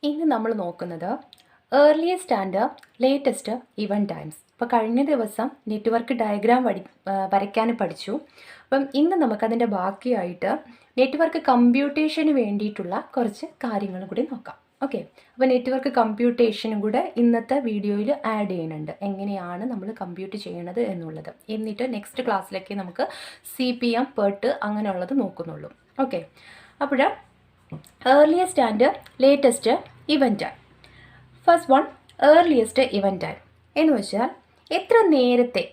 ഇന്ന് നമ്മൾ നോക്കുന്നത് earliest and latest event times. ഇപ്പോൾ കഴിഞ്ഞ ദിവസം നെറ്റ്വർക്ക് ഡയഗ്രാം വരയ്ക്കാൻ പഠിച്ചു. അപ്പം ഇന്ന് നമുക്കതിൻ്റെ ബാക്കിയായിട്ട് നെറ്റ്വർക്ക് കമ്പ്യൂട്ടേഷന് വേണ്ടിയിട്ടുള്ള കുറച്ച് കാര്യങ്ങൾ കൂടി നോക്കാം. ഓക്കെ, അപ്പോൾ നെറ്റ്വർക്ക് കമ്പ്യൂട്ടേഷനും കൂടെ ഇന്നത്തെ വീഡിയോയിൽ ആഡ് ചെയ്യുന്നുണ്ട്, എങ്ങനെയാണ് നമ്മൾ കമ്പ്യൂട്ട് ചെയ്യണത് എന്നുള്ളത്. എന്നിട്ട് നെക്സ്റ്റ് ക്ലാസ്സിലേക്ക് നമുക്ക് CPM PERT അങ്ങനെയുള്ളത് നോക്കുന്നുള്ളൂ. ഓക്കെ, അപ്പോൾ earliest and latest event time. First one, earliest event time എന്ന് വെച്ചാൽ എത്ര നേരത്തെ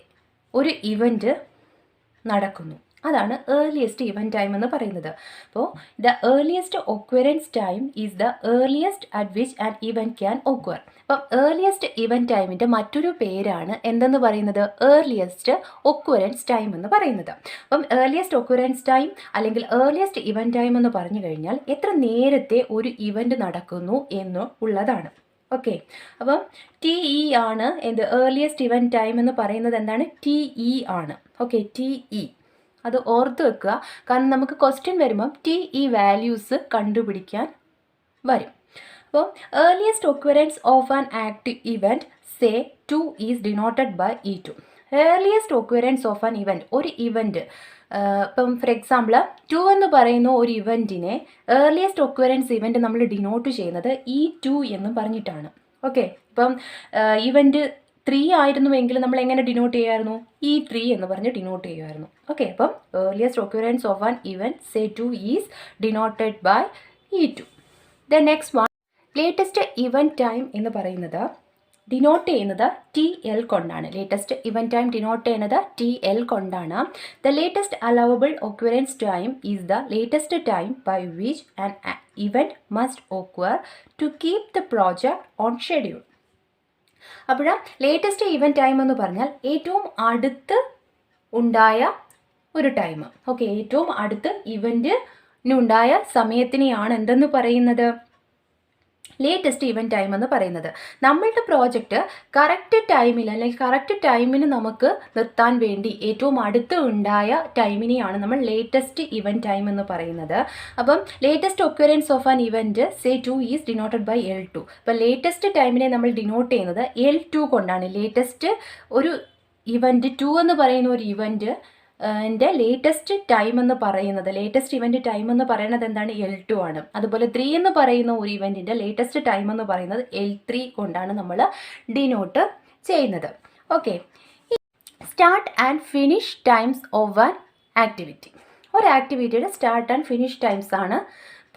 ഒരു ഇവൻറ്റ് നടക്കുന്നു, അതാണ് ഏർലിയസ്റ്റ് ഇവൻറ്റ് ടൈം എന്ന് പറയുന്നത്. അപ്പോൾ the earliest occurrence time is the earliest at which an event can occur. അപ്പം ഏർലിയസ്റ്റ് ഇവൻറ്റ് ടൈമിൻ്റെ മറ്റൊരു പേരാണ് എന്തെന്ന് പറയുന്നത്, ഏർലിയസ്റ്റ് ഒക്വറൻസ് ടൈം എന്ന് പറയുന്നത്. അപ്പം ഏർലിയസ്റ്റ് ഒക്വറൻസ് ടൈം അല്ലെങ്കിൽ ഏർലിയസ്റ്റ് ഇവൻറ്റ് ടൈം എന്ന് പറഞ്ഞു കഴിഞ്ഞാൽ എത്ര നേരത്തെ ഒരു ഇവൻറ്റ് നടക്കുന്നു എന്ന് ഉള്ളതാണ്. ഓക്കെ, അപ്പം TE ആണ് എന്ത്, ഏർലിയസ്റ്റ് ഇവൻറ്റ് ടൈം എന്ന് പറയുന്നത് എന്താണ്, TE ആണ്. ഓക്കെ, TE അത് ഓർത്ത് വെക്കുക, കാരണം നമുക്ക് ക്വസ്റ്റ്യൻ വരുമ്പം TE വാല്യൂസ് കണ്ടുപിടിക്കാൻ വരും. അപ്പോൾ earliest occurrence of an active event say 2 is denoted by E2. Earliest occurrence of an event, ഒരു ഇവൻറ്റ് ഇപ്പം ഫോർ എക്സാമ്പിൾ 2 എന്ന് പറയുന്ന ഒരു ഇവൻറ്റിനെ ഏർലിയസ്റ്റ് ഒക്വറൻസ് ഇവൻറ്റ് നമ്മൾ ഡിനോട്ട് ചെയ്യുന്നത് E2 എന്ന് പറഞ്ഞിട്ടാണ്. ഓക്കെ, ഇപ്പം ഇവൻറ്റ് 3 ആയിരുന്നുവെങ്കിൽ നമ്മൾ എങ്ങനെ ഡിനോട്ട് ചെയ്യുമായിരുന്നു, E3 എന്ന് പറഞ്ഞ് ഡിനോട്ട് ചെയ്യുമായിരുന്നു. ഓക്കെ, അപ്പം earliest occurrence of an event say 2 is denoted by E2. The next one, latest event time എന്ന് പറയുന്നത് ഡിനോട്ട് ചെയ്യുന്നത് TL കൊണ്ടാണ്. ലേറ്റസ്റ്റ് ഇവൻറ്റ് ടൈം ഡിനോട്ട് ചെയ്യുന്നത് TL കൊണ്ടാണ്. The latest allowable occurrence time is the latest time by which an event must occur to keep the project on schedule. അപ്പോൾ latest event time എന്ന് പറഞ്ഞാൽ ഏറ്റവും അടുത്ത് ഉണ്ടായ ഒരു ടൈം. ഓക്കെ, ഏറ്റവും അടുത്ത് ഇവൻറ്റിനുണ്ടായ സമയത്തിനെയാണ് എന്തെന്ന് പറയുന്നത്, ലേറ്റസ്റ്റ് ഇവൻറ്റ് ടൈം എന്ന് പറയുന്നത്. നമ്മളുടെ പ്രോജക്റ്റ് കറക്റ്റ് ടൈമിൽ അല്ലെങ്കിൽ കറക്റ്റ് ടൈമിന് നമുക്ക് നിർത്താൻ വേണ്ടി ഏറ്റവും അടുത്ത് ഉണ്ടായ ടൈമിനെയാണ് നമ്മൾ ലേറ്റസ്റ്റ് ഇവൻറ്റ് ടൈം എന്ന് പറയുന്നത്. അപ്പം latest occurrence of an event say 2 is denoted by L2. അപ്പോൾ ലേറ്റസ്റ്റ് ടൈമിനെ നമ്മൾ ഡിനോട്ട് ചെയ്യുന്നത് L2 കൊണ്ടാണ്. ലേറ്റസ്റ്റ് ഒരു ഇവൻറ്റ് 2 എന്ന് പറയുന്ന ഒരു ഇവൻറ്റ് എൻ്റെ ലേറ്റസ്റ്റ് ടൈം എന്ന് പറയുന്നത്, ലേറ്റസ്റ്റ് ഇവൻറ്റ് ടൈം എന്ന് പറയുന്നത് എന്താണ്, L2 ആണ്. അതുപോലെ 3 എന്ന് പറയുന്ന ഒരു ഇവൻറ്റിൻ്റെ ലേറ്റസ്റ്റ് ടൈം എന്ന് പറയുന്നത് L3 കൊണ്ടാണ് നമ്മൾ ഡിനോട്ട് ചെയ്യുന്നത്. Okay, start and finish times of an activity. ഒരു ആക്ടിവിറ്റിയുടെ സ്റ്റാർട്ട് ആൻഡ് ഫിനിഷ് ടൈംസ് ആണ്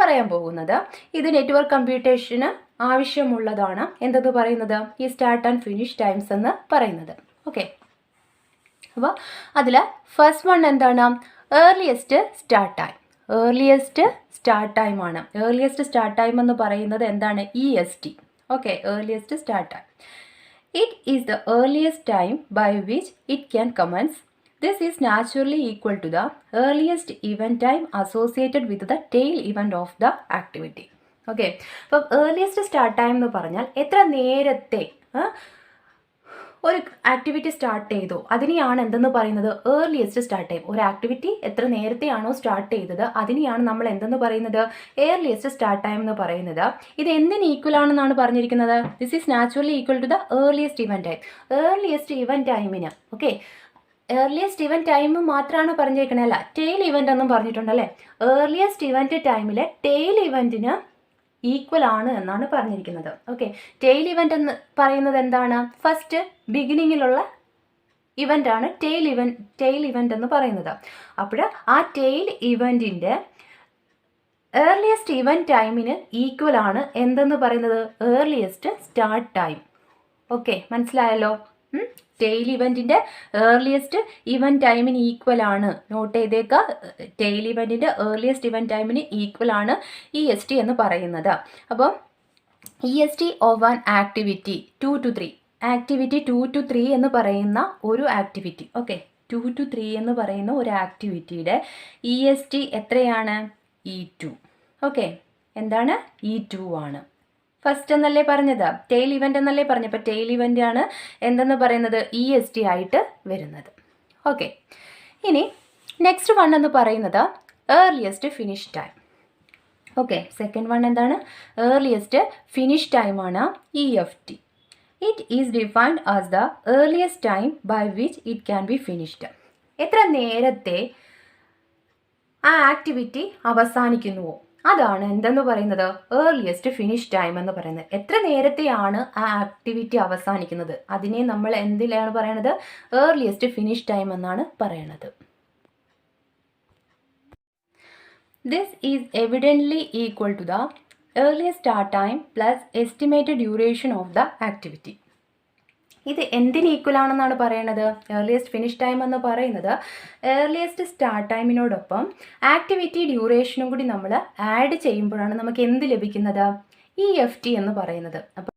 പറയാൻ പോകുന്നത്. ഇത് നെറ്റ്വർക്ക് കമ്പ്യൂട്ടേഷന് ആവശ്യമുള്ളതാണ്. എന്തെന്ന് പറയുന്നത്, ഈ സ്റ്റാർട്ട് ആൻഡ് ഫിനിഷ് ടൈംസ് എന്ന് പറയുന്നത്. ഓക്കെ, അപ്പോൾ അതിൽ ഫസ്റ്റ് വൺ എന്താണ്, earliest start time. Earliest start time ആണ്. ഏർലിയസ്റ്റ് സ്റ്റാർട്ട് ടൈം എന്ന് പറയുന്നത് എന്താണ്, EST. Okay, earliest start time. It is the earliest time by which it can commence. This is naturally equal to the earliest event time associated with the tail event of the activity. Okay, അപ്പം earliest start time എന്ന് പറഞ്ഞാൽ എത്ര നേരത്തെ ഒരു activity start ചെയ്തോ അതിനെയാണ് എന്തെന്ന് പറയുന്നത്, ഏർലിയസ്റ്റ് സ്റ്റാർട്ട് ടൈം. ഒരു ആക്ടിവിറ്റി എത്ര നേരത്തെയാണോ സ്റ്റാർട്ട് ചെയ്തത് അതിനെയാണ് നമ്മൾ എന്തെന്ന് പറയുന്നത്, ഏർലിയസ്റ്റ് സ്റ്റാർട്ട് ടൈം എന്ന് പറയുന്നത്. ഇത് എന്തിന് ഈക്വൽ ആണെന്നാണ് പറഞ്ഞിരിക്കുന്നത്, this is naturally equal to the earliest event time. Earliest event ടൈമിന്, ഓക്കെ, ഏർലിയസ്റ്റ് ഇവൻറ്റ് ടൈം മാത്രമാണ് പറഞ്ഞിരിക്കണേ, അല്ല ടെയിൽ ഇവൻ്റ് എന്നും പറഞ്ഞിട്ടുണ്ടല്ലേ. ഏർലിയസ്റ്റ് ഇവൻറ്റ് ടൈമിലെ ടെയിൽ ഇവൻറ്റിന് ഈക്വൽ ആണ് എന്നാണ് പറഞ്ഞിരിക്കുന്നത്. ഓക്കെ, ടെയിൽ ഇവൻ്റ് എന്ന് പറയുന്നത് എന്താണ്, ഫസ്റ്റ് ബിഗിനിങ്ങിലുള്ള ഇവൻ്റ് ആണ് ടെയിൽ ഇവൻ്റ് എന്ന് പറയുന്നത്. അപ്പോൾ ആ ടെയിൽ ഇവൻറ്റിൻ്റെ ഏർലിയസ്റ്റ് ഇവൻറ്റ് ടൈമിന് ഈക്വൽ ആണ് എന്തെന്ന് പറയുന്നത്, ഏർലിയസ്റ്റ് സ്റ്റാർട്ട് ടൈം. ഓക്കെ, മനസ്സിലായല്ലോ. ടെയിൽ ഇവൻറ്റിൻ്റെ ഏർലിയസ്റ്റ് ഇവൻറ്റ് ടൈമിന് ഈക്വൽ ആണ്, നോട്ട് ചെയ്തേക്കുക, ടെയിൽ ഇവൻറ്റിൻ്റെ ഏർലിയസ്റ്റ് ഇവൻറ്റ് ടൈമിന് ഈക്വൽ ആണ് EST എന്ന് പറയുന്നത്. അപ്പം EST of an activity 2 to 3, activity 2 to 3 എന്ന് പറയുന്ന ഒരു ആക്ടിവിറ്റി. ഓക്കെ, 2 to 3 എന്ന് പറയുന്ന ഒരു ആക്ടിവിറ്റിയുടെ EST എത്രയാണ്, E2. ഓക്കെ, എന്താണ്, E2 ആണ്. ഫസ്റ്റ് എന്നല്ലേ പറഞ്ഞത്, ടെയിൽ ഇവൻ്റ് എന്നല്ലേ പറഞ്ഞു. അപ്പോൾ ടെയിൽ ഇവൻ്റ് ആണ് എന്തെന്ന് പറയുന്നത്, EST ആയിട്ട് വരുന്നത്. ഓക്കെ, ഇനി നെക്സ്റ്റ് വൺ എന്ന് പറയുന്നത് earliest finish time. Okay, second one എന്താണ്? ഏർലിയസ്റ്റ് ഫിനിഷ് ടൈമാണ് EFT. It is defined as the earliest time by which it can be finished. എത്ര നേരത്തെ ആ ആക്ടിവിറ്റി അവസാനിക്കുന്നുവോ അതാണ് എന്തെന്ന് പറയുന്നത്? ഏർലിയസ്റ്റ് ഫിനിഷ് ടൈം എന്ന് പറയുന്നത്. എത്ര നേരത്തെയാണ് ആ ആക്ടിവിറ്റി അവസാനിക്കുന്നത് അതിനെ നമ്മൾ എന്തിലാണ് പറയണത്? ഏർലിയസ്റ്റ് ഫിനിഷ് ടൈം എന്നാണ് പറയണത്. This is evidently equal to the earliest start time plus estimated duration of the activity. ഇത് എന്തിന് ഈക്വൽ ആണെന്നാണ് പറയണത്? ഏർലിയസ്റ്റ് ഫിനിഷ് ടൈം എന്ന് പറയുന്നത് ഏർലിയസ്റ്റ് സ്റ്റാർട്ട് ടൈമിനോടൊപ്പം ആക്ടിവിറ്റി ഡ്യൂറേഷനും കൂടി നമ്മൾ ആഡ് ചെയ്യുമ്പോഴാണ് നമുക്ക് എന്ത് ലഭിക്കുന്നത്? EFT എന്ന് പറയുന്നത്. അപ്പം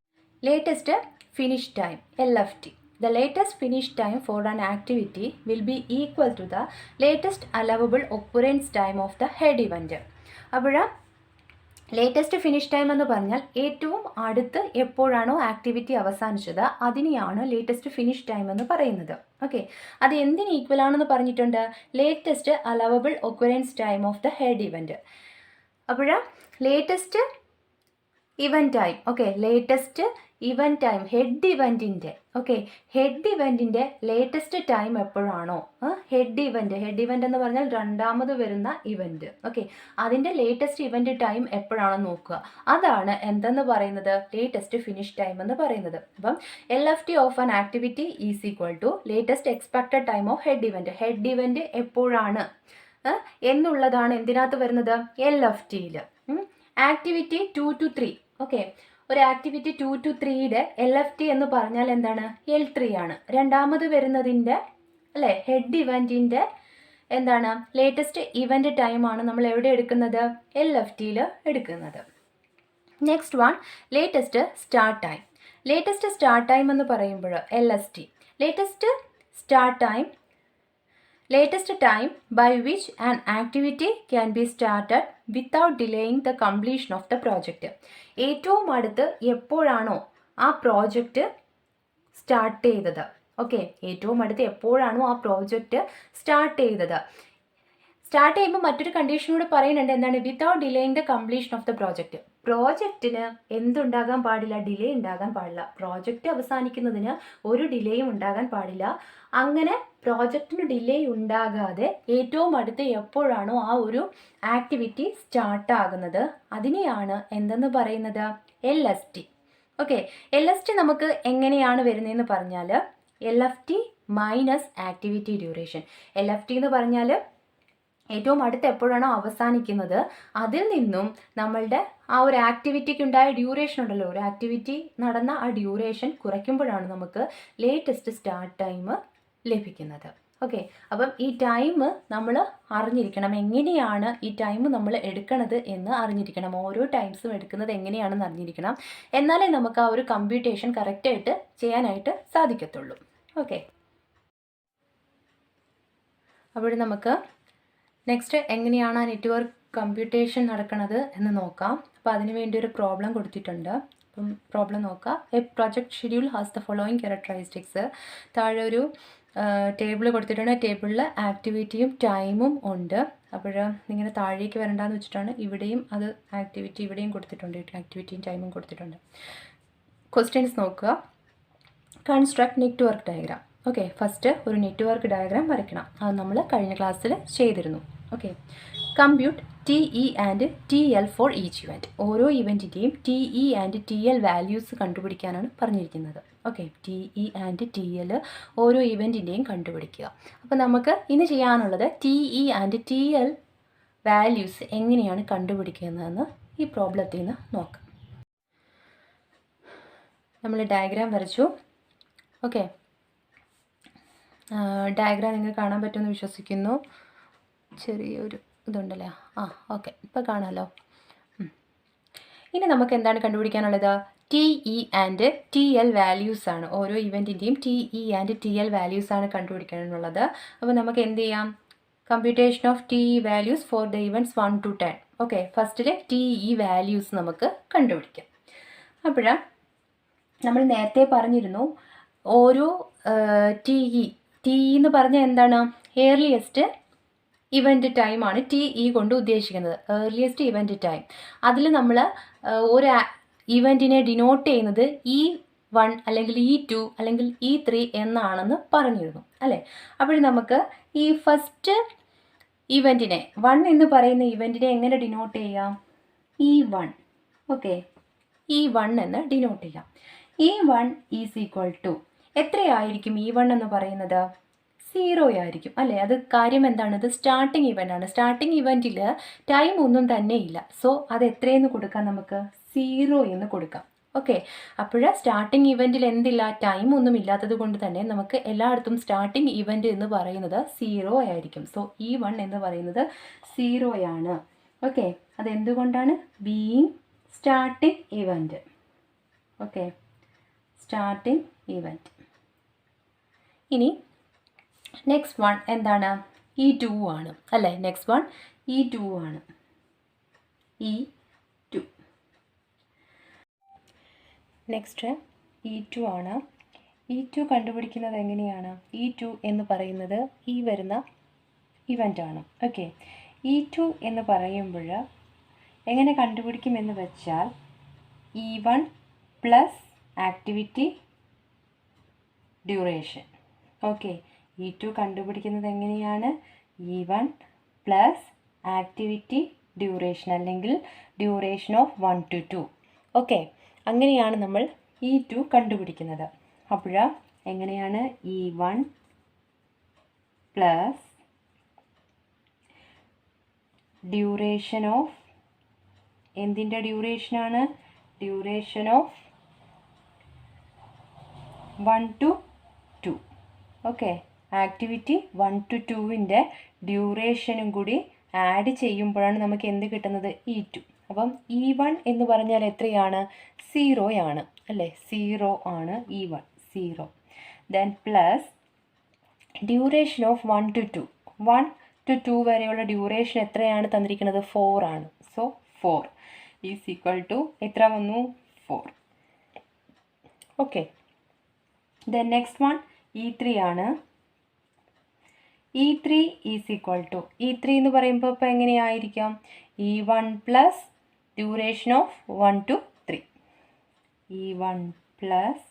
latest finish time LFT. The latest finish time for an activity will be equal to the latest allowable occurrence time of the head event. അപ്പോൾ ലേറ്റസ്റ്റ് ഫിനിഷ് ടൈം എന്ന് പറഞ്ഞാൽ ഏറ്റവും അടുത്ത് എപ്പോഴാണോ ആക്ടിവിറ്റി അവസാനിച്ചത് അതിനെയാണ് ലേറ്റസ്റ്റ് ഫിനിഷ് ടൈം എന്ന് പറയുന്നത്. ഓക്കെ, അത് എന്തിന് ഈക്വൽ ആണെന്ന് പറഞ്ഞിട്ടുണ്ട്? Latest allowable occurrence time of the head event. അപ്പോൾ latest event time, okay, latest event time head ഇവൻറ്റിൻ്റെ ലേറ്റസ്റ്റ് ടൈം എപ്പോഴാണോ ഹെഡ് ഇവൻറ്റ് എന്ന് പറഞ്ഞാൽ രണ്ടാമത് വരുന്ന ഇവൻറ്റ്. ഓക്കെ, അതിൻ്റെ ലേറ്റസ്റ്റ് ഇവൻറ്റ് ടൈം എപ്പോഴാണെന്ന് നോക്കുക. അതാണ് എന്തെന്ന് പറയുന്നത്? ലേറ്റസ്റ്റ് ഫിനിഷ് ടൈം എന്ന് പറയുന്നത്. അപ്പം LFT of an activity is equal to latest expected time of head event എപ്പോഴാണ് എന്നുള്ളതാണ് എന്തിനകത്ത് വരുന്നത്? LFTയിൽ. Activity 2 to 3. ഓക്കെ, ഒരു ആക്ടിവിറ്റി 2 to 3യുടെ LFT എന്ന് പറഞ്ഞാൽ എന്താണ്? L3 ആണ്. രണ്ടാമത് വരുന്നതിൻ്റെ അല്ലേ ഹെഡ് ഇവൻറ്റിൻ്റെ എന്താണ്? ലേറ്റസ്റ്റ് ഇവൻറ്റ് ടൈമാണ് നമ്മൾ എവിടെ എടുക്കുന്നത്? LFTയിൽ എടുക്കുന്നത്. Next one latest start time. Latest start time എന്ന് പറയുമ്പോൾ LST. latest time by which an activity can be started without delaying the completion of the project. ഏറ്റവും അടുത്ത് എപ്പോഴാണോ ആ പ്രോജക്റ്റ് സ്റ്റാർട്ട് ചെയ്തത്. ഓക്കെ, ഏറ്റവും അടുത്ത് എപ്പോഴാണോ ആ പ്രോജക്റ്റ് സ്റ്റാർട്ട് ചെയ്തത്. സ്റ്റാർട്ട് ചെയ്യുമ്പോൾ മറ്റൊരു കണ്ടീഷൻ കൂടെ പറയുന്നുണ്ട്. എന്താണ്? Without delaying the completion of the project. പ്രോജക്റ്റിന് എന്തുണ്ടാകാൻ പാടില്ല? ഡിലേ ഉണ്ടാകാൻ പാടില്ല. പ്രോജക്റ്റ് അവസാനിക്കുന്നതിന് ഒരു ഡിലേയും ഉണ്ടാകാൻ പാടില്ല. അങ്ങനെ പ്രോജക്റ്റിന് ഡിലേ ഉണ്ടാകാതെ ഏറ്റവും അടുത്ത് എപ്പോഴാണോ ആ ഒരു ആക്ടിവിറ്റി സ്റ്റാർട്ടാകുന്നത് അതിനെയാണ് എന്തെന്ന് പറയുന്നത്? LST. ഓക്കെ, LST നമുക്ക് എങ്ങനെയാണ് വരുന്നതെന്ന് പറഞ്ഞാൽ LFT minus activity duration. LFT എന്ന് പറഞ്ഞാൽ ഏറ്റവും അടുത്ത് എപ്പോഴാണോ അവസാനിക്കുന്നത് അതിൽ നിന്നും നമ്മളുടെ ആ ഒരു ആക്ടിവിറ്റിക്ക് ഉണ്ടായ ഡ്യൂറേഷൻ ഉണ്ടല്ലോ, ഒരു ആക്ടിവിറ്റി നടന്ന ആ ഡ്യൂറേഷൻ കുറയ്ക്കുമ്പോഴാണ് നമുക്ക് ലേറ്റസ്റ്റ് സ്റ്റാർട്ട് ടൈം ലഭിക്കുന്നത്. ഓക്കെ, അപ്പം ഈ ടൈം നമ്മൾ അറിഞ്ഞിരിക്കണം. എങ്ങനെയാണ് ഈ ടൈം നമ്മൾ എടുക്കണത് എന്ന് അറിഞ്ഞിരിക്കണം. ഓരോ ടൈംസും എടുക്കുന്നത് എങ്ങനെയാണെന്ന് അറിഞ്ഞിരിക്കണം. എന്നാലേ നമുക്ക് ആ ഒരു കമ്പ്യൂട്ടേഷൻ കറക്റ്റായിട്ട് ചെയ്യാനായിട്ട് സാധിക്കത്തുള്ളൂ. ഓക്കെ, അപ്പോൾ നമുക്ക് നെക്സ്റ്റ് എങ്ങനെയാണ് ആ നെറ്റ്വർക്ക് കമ്പ്യൂട്ടേഷൻ നടക്കുന്നത് എന്ന് നോക്കാം. അപ്പോൾ അതിന് വേണ്ടി ഒരു പ്രോബ്ലം കൊടുത്തിട്ടുണ്ട്. അപ്പം പ്രോബ്ലം നോക്കാം. A project schedule has the following characteristics. താഴെ ഒരു ടേബിൾ കൊടുത്തിട്ടുണ്ട്. ടേബിളിൽ ആക്ടിവിറ്റിയും ടൈമും ഉണ്ട്. അപ്പോൾ ഇങ്ങനെ താഴേക്ക് വരണ്ടെന്ന് വെച്ചിട്ടാണ് ഇവിടെയും അത് ആക്ടിവിറ്റി ഇവിടെയും കൊടുത്തിട്ടുണ്ട്. ആക്ടിവിറ്റിയും ടൈമും കൊടുത്തിട്ടുണ്ട്. ക്വസ്റ്റ്യൻസ് നോക്കുക. Construct network diagram. Okay, first ഒരു നെറ്റ്വർക്ക് ഡയഗ്രാം വരയ്ക്കണം. അത് നമ്മൾ കഴിഞ്ഞ ക്ലാസ്സിൽ ചെയ്തിരുന്നു. Okay, compute TE and TL for each event. ഓരോ ഇവൻറ്റിൻ്റെയും TE ആൻഡ് TL വാല്യൂസ് കണ്ടുപിടിക്കാനാണ് പറഞ്ഞിരിക്കുന്നത്. ഓക്കെ, TE ആൻഡ് TL ഓരോ ഇവൻറ്റിൻ്റെയും കണ്ടുപിടിക്കുക. അപ്പോൾ നമുക്ക് ഇന്ന് ചെയ്യാനുള്ളത് TE ആൻഡ് TL വാല്യൂസ് എങ്ങനെയാണ് കണ്ടുപിടിക്കുന്നതെന്ന് ഈ പ്രോബ്ലത്തിൽ നിന്ന് നോക്കാം. നമ്മൾ ഡയഗ്രാം വരച്ചു. ഓക്കെ, ഡയഗ്രാം നിങ്ങൾക്ക് കാണാൻ പറ്റുമെന്ന് വിശ്വസിക്കുന്നു. ചെറിയൊരു ഇതുണ്ടല്ലേ. ഓക്കെ, ഇപ്പോൾ കാണാമല്ലോ. ഇനി നമുക്ക് എന്താണ് കണ്ടുപിടിക്കാനുള്ളത്? TE ആൻഡ് TL വാല്യൂസ് ആണ്. ഓരോ ഇവൻറ്റിൻ്റെയും TE ആൻഡ് TL വാല്യൂസ് ആണ് കണ്ടുപിടിക്കാനുള്ളത്. അപ്പോൾ നമുക്ക് എന്ത് ചെയ്യാം? Computation of TE values for the events 1 to 10. Okay, ഫസ്റ്റിലെ TE വാല്യൂസ് നമുക്ക് കണ്ടുപിടിക്കാം. അപ്പോൾ നമ്മൾ നേരത്തെ പറഞ്ഞിരുന്നു ഓരോ TE എന്ന് പറഞ്ഞാൽ എന്താണ്? ഏർലിയസ്റ്റ് ഇവൻ്റ് ടൈമാണ് ടി ഇ കൊണ്ട് ഉദ്ദേശിക്കുന്നത്, ഏർലിയസ്റ്റ് ഇവൻ്റ് ടൈം. അതിൽ നമ്മൾ ഒരു ഇവൻറ്റിനെ ഡിനോട്ട് ചെയ്യുന്നത് E1 അല്ലെങ്കിൽ E2 അല്ലെങ്കിൽ E3 എന്നാണെന്ന് പറഞ്ഞിരുന്നു അല്ലേ. അപ്പോൾ നമുക്ക് ഈ ഫസ്റ്റ് ഇവൻറ്റിനെ 1 എന്ന് പറയുന്ന ഇവൻറ്റിനെ എങ്ങനെ ഡിനോട്ട് ചെയ്യാം? E1. ഓക്കെ, E1 എന്ന് ഡിനോട്ട് ചെയ്യാം. E1 ഈസ് ഈക്വൽ ടു എത്രയായിരിക്കും? E1 എന്ന് പറയുന്നത് 0 ആയിരിക്കും അല്ലേ. അത് കാര്യം എന്താണ്? ഇത് സ്റ്റാർട്ടിങ് ഇവൻ്റ് ആണ്. സ്റ്റാർട്ടിങ് ഇവൻറ്റിൽ ടൈം ഒന്നും തന്നെ ഇല്ല. സോ അത് എത്രയെന്ന് കൊടുക്കാം? നമുക്ക് 0 എന്ന് കൊടുക്കാം. ഓക്കെ, അപ്പോൾ സ്റ്റാർട്ടിങ് ഇവൻറ്റിൽ എന്തില്ല? ടൈം ഒന്നും ഇല്ലാത്തത് കൊണ്ട് തന്നെ നമുക്ക് എല്ലായിടത്തും സ്റ്റാർട്ടിങ് ഇവൻ്റ് എന്ന് പറയുന്നത് 0 ആയിരിക്കും. സോ E1 എന്ന് പറയുന്നത് 0 ആണ്. ഓക്കെ, അതെന്തുകൊണ്ടാണ്? Being starting event. Okay, starting event. ഇനി നെക്സ്റ്റ് വൺ എന്താണ്? E2 ആണ് അല്ലേ. നെക്സ്റ്റ് വൺ E2 ആണ്. E2 നെക്സ്റ്റ് E2 ആണ്. E2 കണ്ടുപിടിക്കുന്നത് എങ്ങനെയാണ്? E2 എന്ന് പറയുന്നത് ഈ വരുന്ന ഇവൻ്റ് ആണ്. ഓക്കെ, E2 എന്ന് പറയുമ്പോൾ എങ്ങനെ കണ്ടുപിടിക്കുമെന്ന് വെച്ചാൽ E1 plus activity duration. Okay, E2 കണ്ടുപിടിക്കുന്നത് എങ്ങനെയാണ്? E1 പ്ലസ് ആക്ടിവിറ്റി ഡ്യൂറേഷൻ അല്ലെങ്കിൽ ഡ്യൂറേഷൻ ഓഫ് 1 to 2. ഓക്കെ, അങ്ങനെയാണ് നമ്മൾ E2 കണ്ടുപിടിക്കുന്നത്. അപ്പോൾ എങ്ങനെയാണ്? E1 പ്ലസ് ഡ്യൂറേഷൻ ഓഫ് എന്തിൻ്റെ ഡ്യൂറേഷനാണ്? Duration of 1 to 2. Okay, activity 1 to 2ൻ്റെ ഡ്യൂറേഷനും കൂടി ആഡ് ചെയ്യുമ്പോഴാണ് നമുക്ക് എന്ത് കിട്ടുന്നത്? E2. അപ്പം E1 എന്ന് പറഞ്ഞാൽ എത്രയാണ്? 0 ആണ് അല്ലേ. 0 ആണ് E1, 0. Then plus duration of 1 to 2. 1 to 2 വരെയുള്ള ഡ്യൂറേഷൻ എത്രയാണ് തന്നിരിക്കുന്നത്? 4 ആണ്. സോ 4 ഈസ് ഈക്വൽ ടു എത്ര വന്നു? 4. Okay, then next one E3 ആണ്. E3 is equal to E3 എന്ന് പറയുമ്പോൾ ഇപ്പോൾ എങ്ങനെയായിരിക്കാം? E1 plus duration of 1 to 3. E1 plus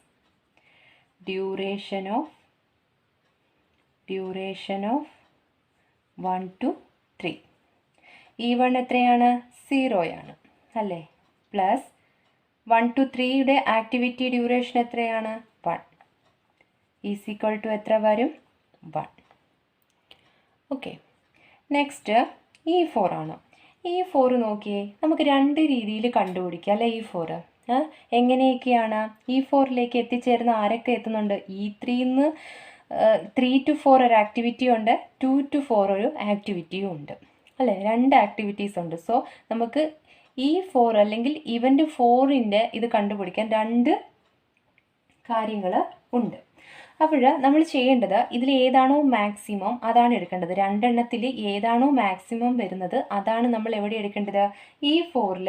duration of 1 to 3. E1 എത്രയാണ്? 0 ആണ് അല്ലേ. പ്ലസ് 1 to 3യുടെ ആക്ടിവിറ്റി ഡ്യൂറേഷൻ എത്രയാണ്? 1 ഈസ് ഈക്വൽ ടു എത്ര വരും? 1. ഓക്കെ, നെക്സ്റ്റ് E4 ആണ്. E4 നോക്കിയേ, നമുക്ക് രണ്ട് രീതിയിൽ കണ്ടുപിടിക്കാം അല്ലേ. E4 എങ്ങനെയൊക്കെയാണ്? E4ലേക്ക് എത്തിച്ചേരുന്ന ആരൊക്കെ എത്തുന്നുണ്ട്? E3ന്ന് 3 to 4 ഒരു ആക്ടിവിറ്റി ഉണ്ട്, 2 to 4 ഒരു ആക്ടിവിറ്റിയും ഉണ്ട് അല്ലേ. രണ്ട് ആക്ടിവിറ്റീസ് ഉണ്ട്. സോ നമുക്ക് E4 അല്ലെങ്കിൽ ഇവൻ്റ് 4ൻ്റെ ഇത് കണ്ടുപിടിക്കാൻ രണ്ട് കാര്യങ്ങൾ ഉണ്ട്. അപ്പോൾ നമ്മൾ ചെയ്യേണ്ടത് ഇതിൽ ഏതാണോ മാക്സിമം അതാണ് എടുക്കേണ്ടത്. രണ്ടെണ്ണത്തിൽ ഏതാണോ മാക്സിമം വരുന്നത് അതാണ് നമ്മൾ എവിടെ എടുക്കേണ്ടത്? E4ൽ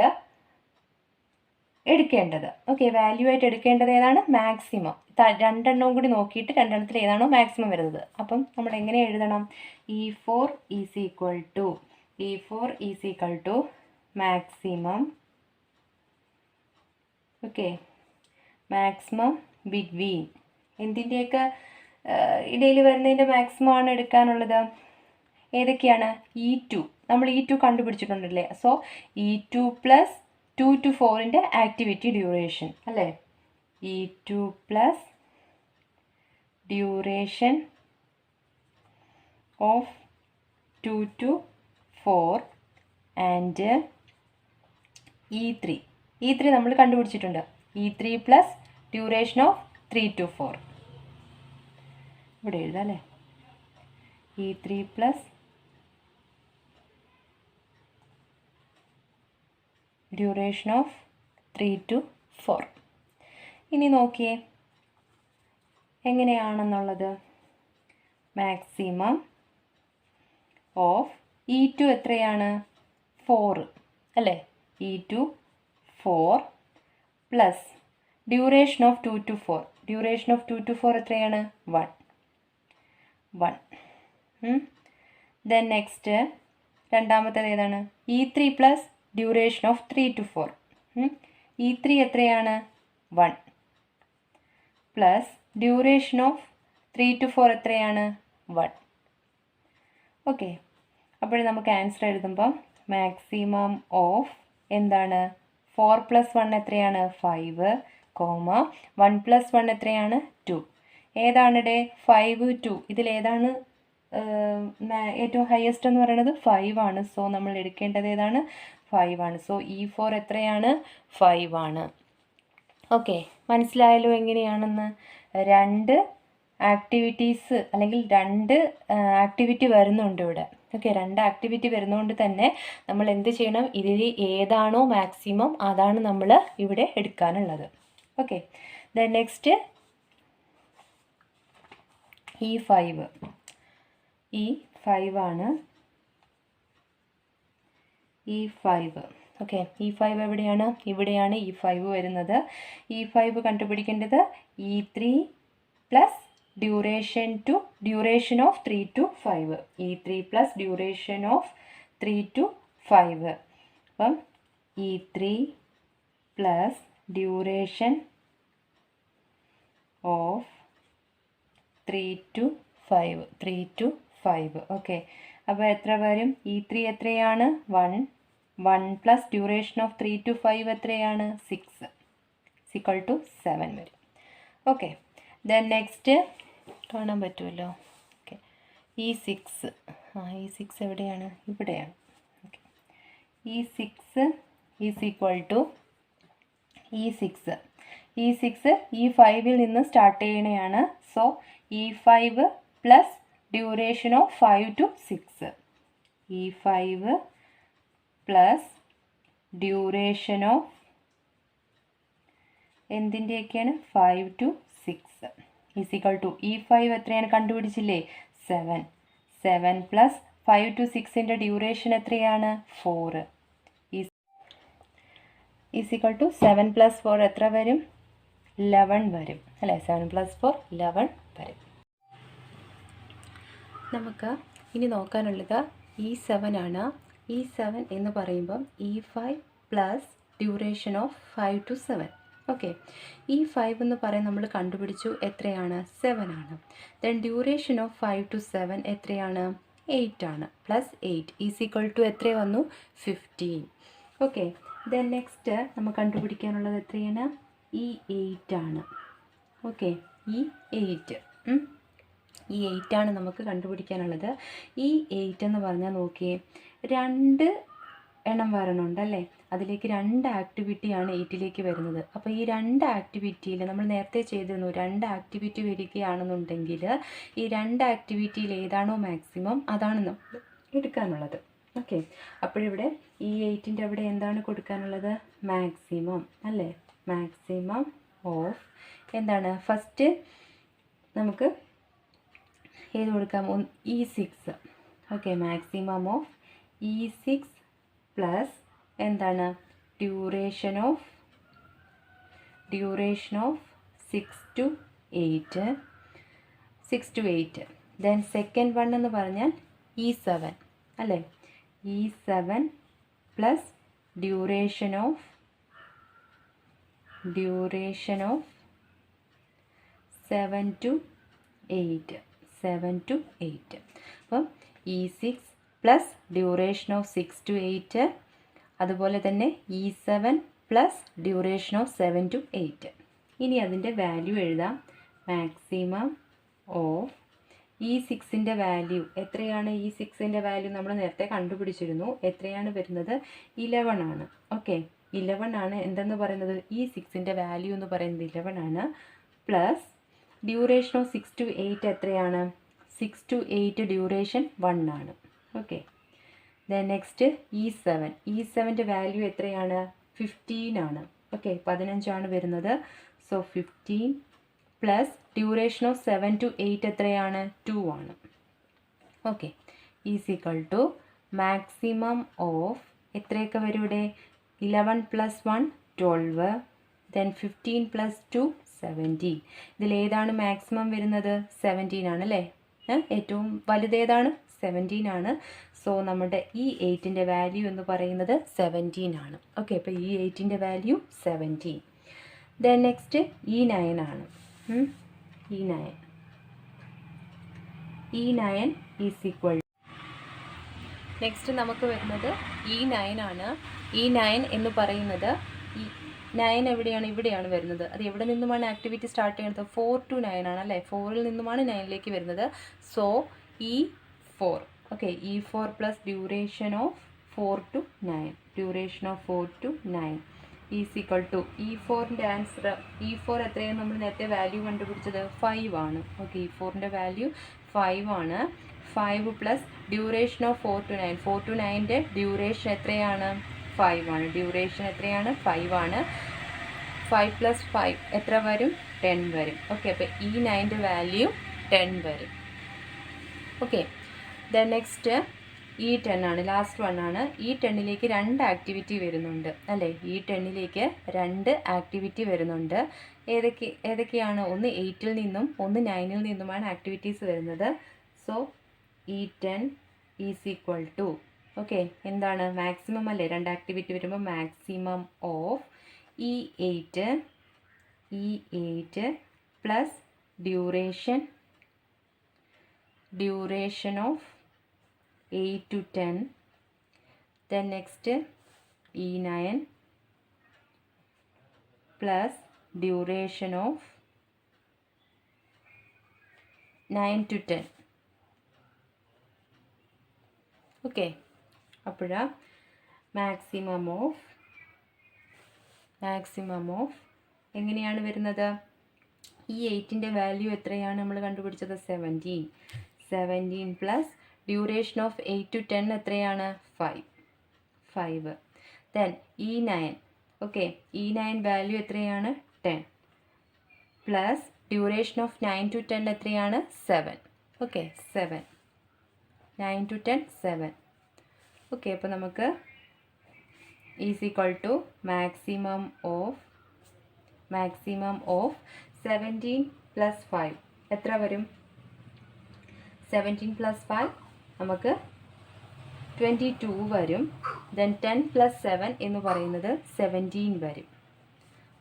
എടുക്കേണ്ടത്. ഓക്കെ, വാല്യൂ ആയിട്ട് എടുക്കേണ്ടത് ഏതാണ്? മാക്സിമം. രണ്ടെണ്ണവും കൂടി നോക്കിയിട്ട് രണ്ടെണ്ണത്തിൽ ഏതാണോ മാക്സിമം വരുന്നത്. അപ്പം നമ്മൾ എങ്ങനെ എഴുതണം? E4 is equal to maximum. Okay, maximum between എന്തിൻ്റെയൊക്കെ ഇടയിൽ വരുന്നതിൻ്റെ മാക്സിമം ആണ് എടുക്കാനുള്ളത്. ഏതൊക്കെയാണ്? E2. നമ്മൾ E2 കണ്ടുപിടിച്ചിട്ടുണ്ടല്ലേ. സോ E2 പ്ലസ് 2 to 4ൻ്റെ ആക്ടിവിറ്റി ഡ്യൂറേഷൻ അല്ലേ. E2 plus duration of 2 to 4 and E3 നമ്മൾ കണ്ടുപിടിച്ചിട്ടുണ്ട്. E3 plus duration of 3 to 4 ഇവിടെ എഴുതാം അല്ലേ. E3 plus duration of 3 to 4. ഇനി നോക്കിയേ എങ്ങനെയാണെന്നുള്ളത്. മാക്സിമം ഓഫ് E2 എത്രയാണ്? 4 അല്ലേ. E2 4 plus duration of 2 to 4. Duration of 2 to 4 എത്രയാണ്? 1. ദെൻ നെക്സ്റ്റ് രണ്ടാമത്തേത് ഏതാണ്? E3 plus duration of 3 to 4. E3 എത്രയാണ്? 1 പ്ലസ് ഡ്യൂറേഷൻ ഓഫ് 3 to 4 എത്രയാണ്? 1. ഓക്കെ, അപ്പോൾ നമുക്ക് ആൻസർ എഴുതുമ്പം മാക്സിമം ഓഫ് എന്താണ്? 4 + 1 എത്രയാണ്? 5, 1 + 1 എത്രയാണ്? 2. ഏതാണ് 5, 2? ഇതിലേതാണ് ഏറ്റവും ഹയസ്റ്റ് എന്ന് പറയുന്നത്? 5 ആണ്. സോ നമ്മൾ എടുക്കേണ്ടത് ഏതാണ്? 5 ആണ്. സോ E4 എത്രയാണ്? 5 ആണ്. ഓക്കെ, മനസ്സിലായല്ലോ എങ്ങനെയാണെന്ന്? രണ്ട് ആക്ടിവിറ്റീസ് അല്ലെങ്കിൽ രണ്ട് ആക്ടിവിറ്റി വരുന്നുണ്ട് ഇവിടെ. ഓക്കെ, രണ്ട് ആക്ടിവിറ്റി വരുന്നതുകൊണ്ട് തന്നെ നമ്മൾ എന്ത് ചെയ്യണം? ഇതിൽ ഏതാണോ മാക്സിമം അതാണ് നമ്മൾ ഇവിടെ എടുക്കാനുള്ളത്. Okay, then next E5. E5 ആണ്. E5. ഓക്കെ, E5 എവിടെയാണ്? ഇവിടെയാണ് E5 വരുന്നത്. E5 കണ്ടുപിടിക്കേണ്ടത് E3 plus duration of 3 to 5. E3 plus duration of 3 to 5. അപ്പം E3 plus duration of 3 to 5. 3 to 5. Okay, അപ്പോൾ എത്ര വരും? E3 എത്രയാണ്? 1. 1 പ്ലസ് ഡ്യൂറേഷൻ ഓഫ് 3 to 5 എത്രയാണ്? 6 = 7 വരും. ഓക്കെ, ദെൻ നെക്സ്റ്റ് കാണാൻ പറ്റുമല്ലോ. Okay, E6. E6 എവിടെയാണ്? ഇവിടെയാണ്. Okay, E6 is equal to E6 E5ൽ നിന്ന് സ്റ്റാർട്ട് ചെയ്യണതാണ്. So E5 plus duration of 5 to 6. E5 plus duration of എന്തിൻ്റെയൊക്കെയാണ്? 5 to 6 is equal to E5 എത്രയാണ്? കണ്ടുപിടിച്ചില്ലേ? 7. 7 പ്ലസ് 5 to 6ൻ്റെ ഡ്യൂറേഷൻ എത്രയാണ്? 4 ഈസ് ഈക്വൽ ടു 7 + 4 എത്ര വരും? 11 വരും അല്ലേ? 7 + 4 11 വരും. നമുക്ക് ഇനി നോക്കാനുള്ളത് E7 ആണ്. E7 എന്ന് പറയുമ്പം E5 plus duration of 5 to 7. Okay, E5 എന്ന് പറയാൻ നമ്മൾ കണ്ടുപിടിച്ചു എത്രയാണ്? 7 ആണ്. ദെൻ ഡ്യൂറേഷൻ ഓഫ് 5 to 7 എത്രയാണ്? 8 ആണ്. പ്ലസ് 8 ഈസ് ഈക്വൽ ടു എത്ര വന്നു? 15. ഓക്കെ, ദെൻ നെക്സ്റ്റ് നമുക്ക് കണ്ടുപിടിക്കാനുള്ളത് എത്രയാണ്? E8 ആണ്. ഓക്കെ, E8 E8 ആണ് നമുക്ക് കണ്ടുപിടിക്കാനുള്ളത്. E8 എന്ന് പറഞ്ഞാൽ നോക്കിയേ, 2 എണ്ണം വരണുണ്ട് അല്ലേ? അതിലേക്ക് 2 ആക്ടിവിറ്റിയാണ് 8ലേക്ക് വരുന്നത്. അപ്പോൾ ഈ 2 ആക്ടിവിറ്റിയിൽ നമ്മൾ നേരത്തെ ചെയ്തിരുന്നു, 2 ആക്ടിവിറ്റി വരികയാണെന്നുണ്ടെങ്കിൽ ഈ 2 ആക്ടിവിറ്റിയിൽ ഏതാണോ മാക്സിമം അതാണ് നമ്മൾ എടുക്കാനുള്ളത്. ഓക്കെ, അപ്പോഴിവിടെ E8ൻ്റെ അവിടെ എന്താണ് കൊടുക്കാനുള്ളത്? മാക്സിമം അല്ലേ? മാക്സിമം ഓഫ് എന്താണ്? ഫസ്റ്റ് നമുക്ക് ഏത് കൊടുക്കാം? E6. Okay, maximum of E6 plus എന്താണ്? Duration of 6 to 8. 6 to 8. Then second one എന്ന് പറഞ്ഞാൽ E7 അല്ലേ? E7 plus duration of 7 to 8. 7 to 8. അപ്പം E6 plus duration of 6 to 8. അതുപോലെ തന്നെ E7 plus duration of 7 to 8. ഇനി അതിൻ്റെ വാല്യൂ എഴുതാം. മാക്സിമം ഓഫ് E6ൻ്റെ വാല്യൂ എത്രയാണ്? E6ൻ്റെ വാല്യൂ നമ്മൾ നേരത്തെ കണ്ടുപിടിച്ചിരുന്നു. എത്രയാണ് വരുന്നത്? 11 ആണ്. ഓക്കെ, 11 ആണ് എന്തെന്ന് പറയുന്നത്? E6ൻ്റെ വാല്യൂ എന്ന് പറയുന്നത് 11 ആണ്. പ്ലസ് ഡ്യൂറേഷൻ ഓഫ് 6 to 8 എത്രയാണ്? 6 to 8 ഡ്യൂറേഷൻ 1 ആണ്. ഓക്കെ, ദെൻ നെക്സ്റ്റ് E7ൻ്റെ വാല്യൂ എത്രയാണ്? 15 ആണ്. ഓക്കെ, 15 ആണ് വരുന്നത്. So 15 plus duration of 7 to 8 എത്രയാണ്? 2 ആണ്. Okay, is equal to maximum of എത്രയൊക്കെ വരും ഇവിടെ? 11 + 1 12. ദെൻ 15 + 2 17. ഇതിലേതാണ് മാക്സിമം വരുന്നത്? 17 ആണ് അല്ലേ? ഏറ്റവും വലുതേതാണ്? 17 ആണ്. സോ നമ്മുടെ ഈ 8ൻ്റെ വാല്യൂ എന്ന് പറയുന്നത് 17 ആണ്. ഓക്കെ, അപ്പോൾ ഈ 8ൻ്റെ വാല്യൂ 17. ദെൻ നെക്സ്റ്റ് ഈ 9 ആണ്. ഈ 9 ഈസ് ഈക്വൽ. നെക്സ്റ്റ് നമുക്ക് വരുന്നത് ഈ 9 ആണ്. ഈ 9 എന്ന് പറയുന്നത് ഈ 9 എവിടെയാണ്? ഇവിടെയാണ് വരുന്നത്. അത് എവിടെ നിന്നുമാണ് ആക്ടിവിറ്റി സ്റ്റാർട്ട് ചെയ്യുന്നത്? 4 to 9 ആണ് അല്ലേ? 4ൽ നിന്നുമാണ് 9ലേക്ക് വരുന്നത്. So E4. Okay, E4 plus duration of 4 to 9. Duration of 4 to 9 is equal to E4ൻ്റെ ആൻസർ. E4 എത്രയാണ് നമ്മൾ നേരത്തെ വാല്യൂ കണ്ടുപിടിച്ചത്? 5 ആണ്. ഓക്കെ, E4ൻ്റെ വാല്യൂ 5 ആണ്. 5 plus duration of 4 to 9. 4 to 9ൻ്റെ ഡ്യൂറേഷൻ എത്രയാണ്? 5 ആണ്. ഡ്യൂറേഷൻ എത്രയാണ്? 5 ആണ്. 5 പ്ലസ് 5 എത്ര വരും? 10 വരും. ഓക്കെ, അപ്പോൾ ഈ 9ൻ്റെ വാല്യൂ 10 വരും. ഓക്കെ, ദെൻ നെക്സ്റ്റ് ഈ 10 ആണ്, ലാസ്റ്റ് വൺ ആണ്. ഈ 10ലേക്ക് 2 ആക്ടിവിറ്റി വരുന്നുണ്ട് അല്ലേ? ഈ 10ലേക്ക് 2 ആക്ടിവിറ്റി വരുന്നുണ്ട്. ഏതൊക്കെയാണ്? ഒന്ന് 8ൽ നിന്നും ഒന്ന് 9ൽ നിന്നുമാണ് ആക്ടിവിറ്റീസ് വരുന്നത്. സോ ഈ 10 ഈസ് ഈക്വൽ ടു, ഓക്കെ, എന്താണ്? മാക്സിമം അല്ലേ? 2 ആക്ടിവിറ്റി വരുമ്പോൾ മാക്സിമം ഓഫ് ഈ 8 plus duration of 8 to 10. Then next ഈ 9 plus duration of 9 to 10. Okay, അപ്പോഴാ മാക്സിമം ഓഫ് എങ്ങനെയാണ് വരുന്നത്? ഈ 8ൻ്റെ വാല്യൂ എത്രയാണ് നമ്മൾ കണ്ടുപിടിച്ചത്? 17 പ്ലസ് ഡ്യൂറേഷൻ ഓഫ് 8 to 10 എത്രയാണ്? 5. ദെൻ ഈ 9, ഓക്കെ, ഈ 9 വാല്യൂ എത്രയാണ്? 10 പ്ലസ് ഡ്യൂറേഷൻ ഓഫ് 9 to 10 എത്രയാണ്? 7. ഓക്കെ, 7. 9 to 10 7. ഓക്കെ, അപ്പോൾ നമുക്ക് is equal to maximum of 17 plus 5 എത്ര വരും? 17 പ്ലസ് 5 നമുക്ക് 22 വരും. ദെൻ 10 പ്ലസ് 7 എന്ന് പറയുന്നത് 17 വരും.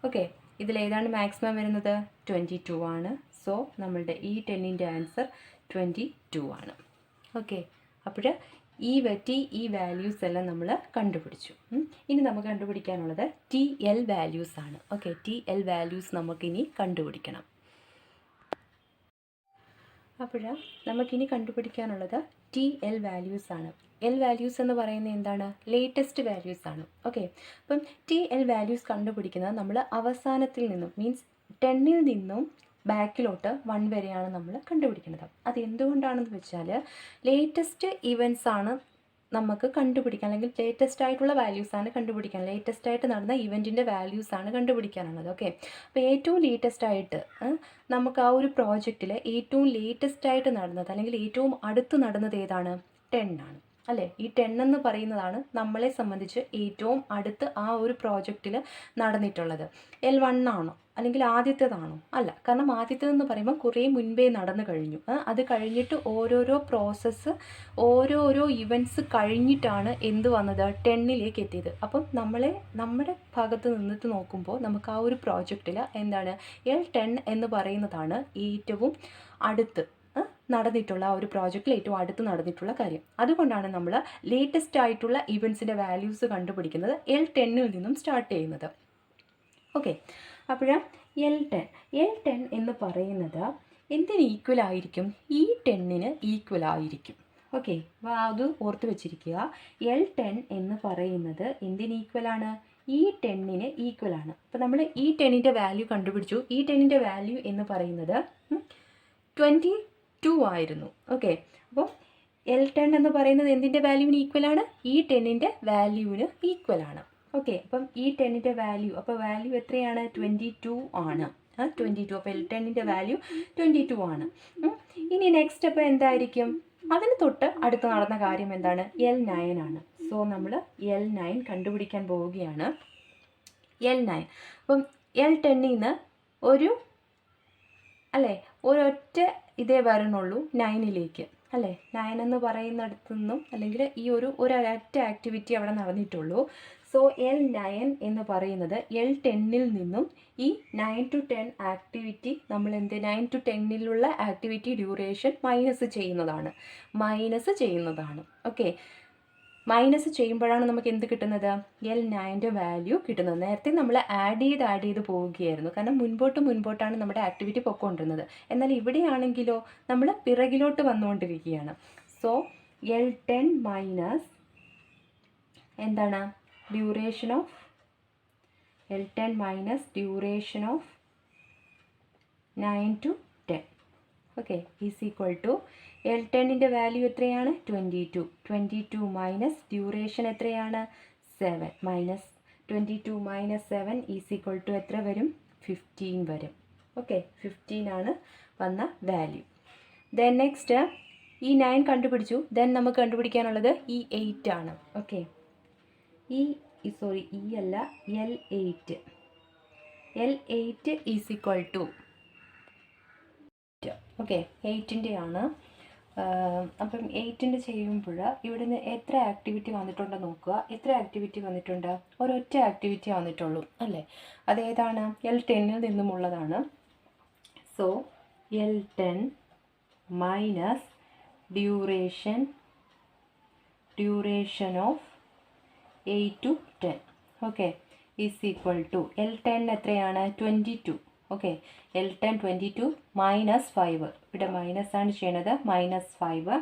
ഓക്കെ, ഇതിലേതാണ് മാക്സിമം വരുന്നത്? 22 ആണ്. സോ നമ്മളുടെ ഈ 10ൻ്റെ ആൻസർ 22 ആണ്. ഓക്കെ, അപ്പോൾ ഈ വാല്യൂസ് എല്ലാം നമ്മൾ കണ്ടുപിടിച്ചു. ഇനി നമുക്ക് കണ്ടുപിടിക്കാനുള്ളത് TL വാല്യൂസ് ആണ്. ഓക്കെ, TL വാല്യൂസ് നമുക്കിനി കണ്ടുപിടിക്കണം. അപ്പോൾ നമുക്കിനി കണ്ടുപിടിക്കാനുള്ളത് TL വാല്യൂസ് ആണ്. L വാല്യൂസ് എന്ന് പറയുന്നത് എന്താണ്? ലേറ്റസ്റ്റ് വാല്യൂസ് ആണ്. ഓക്കെ, അപ്പം TL വാല്യൂസ് കണ്ടുപിടിക്കുന്നത് നമ്മൾ അവസാനത്തിൽ നിന്നും, മീൻസ് 10ൽ നിന്നും ബാക്കിലോട്ട് 1 വരെയാണ് നമ്മൾ കണ്ടുപിടിക്കുന്നത്. അത് എന്തുകൊണ്ടാണെന്ന് വെച്ചാൽ ലേറ്റസ്റ്റ് ഇവൻറ്റ്സ് ആണ് നമുക്ക് കണ്ടുപിടിക്കാൻ, അല്ലെങ്കിൽ ലേറ്റസ്റ്റ് ആയിട്ടുള്ള വാല്യൂസ് ആണ് കണ്ടുപിടിക്കാൻ. ലേറ്റസ്റ്റ് ആയിട്ട് നടന്ന ഇവൻറ്റിൻ്റെ വാല്യൂസ് ആണ് കണ്ടുപിടിക്കാനുള്ളത്. ഓക്കെ, അപ്പോൾ ഏറ്റവും ലേറ്റസ്റ്റ് ആയിട്ട് നമുക്ക് ആ ഒരു പ്രോജക്റ്റിൽ ഏറ്റവും ലേറ്റസ്റ്റ് ആയിട്ട് നടന്നത്, അല്ലെങ്കിൽ ഏറ്റവും അടുത്ത് നടന്നത് ഏതാണ്? 10 ആണ് അല്ലേ? ഈ 10 എന്ന് പറയുന്നതാണ് നമ്മളെ സംബന്ധിച്ച് ഏറ്റവും അടുത്ത് ആ ഒരു പ്രോജക്റ്റിൽ നടന്നിട്ടുള്ളത്. L1 ആണോ അല്ലെങ്കിൽ ആദ്യത്തേതാണോ? അല്ല, കാരണം ആദ്യത്തേതെന്ന് പറയുമ്പോൾ കുറേ മുൻപേ നടന്നു കഴിഞ്ഞു. അത് കഴിഞ്ഞിട്ട് ഓരോരോ പ്രോസസ്സ്, ഓരോരോ ഇവൻറ്റ്സ് കഴിഞ്ഞിട്ടാണ് എന്ത് വന്നത്? 10ലേക്ക് എത്തിയത്. അപ്പം നമ്മുടെ ഭാഗത്ത് നിന്നിട്ട് നോക്കുമ്പോൾ നമുക്ക് ആ ഒരു പ്രോജക്റ്റിൽ എന്താണ്? L10 എന്ന് പറയുന്നതാണ് ഏറ്റവും അടുത്ത് നടന്നിട്ടുള്ള ആ ഒരു പ്രോജക്റ്റിൽ ഏറ്റവും അടുത്ത് നടന്നിട്ടുള്ള കാര്യം. അതുകൊണ്ടാണ് നമ്മൾ ലേറ്റസ്റ്റ് ആയിട്ടുള്ള ഇവൻറ്റ്സിൻ്റെ വാല്യൂസ് കണ്ടുപിടിക്കുന്നത് L10ൽ നിന്നും സ്റ്റാർട്ട് ചെയ്യുന്നത്. ഓക്കെ, അപ്പോൾ L10 എന്ന് പറയുന്നത് എന്തിന് ഈക്വൽ ആയിരിക്കും? ഈ 10ന് ഈക്വൽ ആയിരിക്കും. ഓക്കെ, അപ്പോൾ അത് ഓർത്ത് വെച്ചിരിക്കുക. L10 എന്ന് പറയുന്നത് എന്തിന് ഈക്വലാണ്? ഈ 10ന് ഈക്വലാണ്. അപ്പോൾ നമ്മൾ ഈ 10ൻ്റെ വാല്യൂ കണ്ടുപിടിച്ചു. ഈ 10ൻ്റെ വാല്യൂ എന്ന് പറയുന്നത് 22 ആയിരുന്നു. ഓക്കെ, അപ്പോൾ L10 എന്ന് പറയുന്നത് എന്തിൻ്റെ വാല്യൂവിന് ഈക്വലാണ്? ഈ 10ൻ്റെ വാല്യൂവിന് ഈക്വലാണ്. ഓക്കെ, അപ്പം ഈ 10ൻ്റെ വാല്യൂ, അപ്പോൾ വാല്യൂ എത്രയാണ്? 22 ആണ്. 22. അപ്പോൾ L10ൻ്റെ വാല്യൂ 22 ആണ്. ഇനി നെക്സ്റ്റ് അപ്പോൾ എന്തായിരിക്കും? അതിന് തൊട്ട് അടുത്ത് നടന്ന കാര്യം എന്താണ്? L9 ആണ്. സോ നമ്മൾ L9 കണ്ടുപിടിക്കാൻ പോവുകയാണ്. L9, അപ്പം L10ൽ നിന്ന് ഒരൊറ്റ ഇതേ വരണുള്ളൂ 9ലേക്ക്. അല്ലേ? 9 എന്ന് പറയുന്നിടത്തു നിന്നും അല്ലെങ്കിൽ ഈ ഒരൊറ്റ ആക്ടിവിറ്റി അവിടെ നടന്നിട്ടുള്ളൂ. സോ L9 എന്ന് പറയുന്നത് L10ൽ നിന്നും ഈ 9 to 10 ആക്ടിവിറ്റി നമ്മൾ 9 to 10ലുള്ള ആക്ടിവിറ്റി ഡ്യൂറേഷൻ മൈനസ് ചെയ്യുന്നതാണ്. ഓക്കെ, മൈനസ് ചെയ്യുമ്പോഴാണ് നമുക്ക് എന്ത് കിട്ടുന്നത്? L9ൻ്റെ വാല്യൂ കിട്ടുന്നത്. നേരത്തെ നമ്മൾ ആഡ് ചെയ്ത് പോവുകയായിരുന്നു, കാരണം മുൻപോട്ടാണ് നമ്മുടെ ആക്ടിവിറ്റി പൊയ്ക്കൊണ്ടിരുന്നത്. എന്നാൽ ഇവിടെയാണെങ്കിലോ നമ്മൾ പിറകിലോട്ട് വന്നുകൊണ്ടിരിക്കുകയാണ്. സോ L10 മൈനസ് എന്താണ്? Duration of L10 minus duration of 9 to 10. Okay, is equal to L10ൻ്റെ വാല്യൂ എത്രയാണ്? 22 മൈനസ് ഡ്യൂറേഷൻ എത്രയാണ്? 7 minus 22 minus 7 is equal to എത്ര വരും? 15 വരും. ഓക്കെ, 15 ആണ് വന്ന വാല്യൂ. ദെൻ നെക്സ്റ്റ് ഈ 9 കണ്ടുപിടിച്ചു. ദെൻ നമുക്ക് കണ്ടുപിടിക്കാനുള്ളത് ഈ 8 ആണ്. ഓക്കെ, ഈ അല്ല, L8 is equal to okay 8ൻ്റെ ആണ്. അപ്പം 8ൻ്റെ ചെയ്യുമ്പോൾ ഇവിടെ നിന്ന് എത്ര ആക്ടിവിറ്റി വന്നിട്ടുണ്ടെന്ന് നോക്കുക. എത്ര ആക്ടിവിറ്റി വന്നിട്ടുണ്ട്? ഒരൊറ്റ ആക്ടിവിറ്റി വന്നിട്ടുള്ളൂ അല്ലേ? അതേതാണ്? L10ൽ നിന്നുമുള്ളതാണ്. So L10 minus duration of 8 to 10 okay is equal to L10 എത്രയാണ്? 22. ഓക്കെ, L10 22 മൈനസ് 5, ഇവിടെ മൈനസ് ആണ് ചെയ്യണത്, -5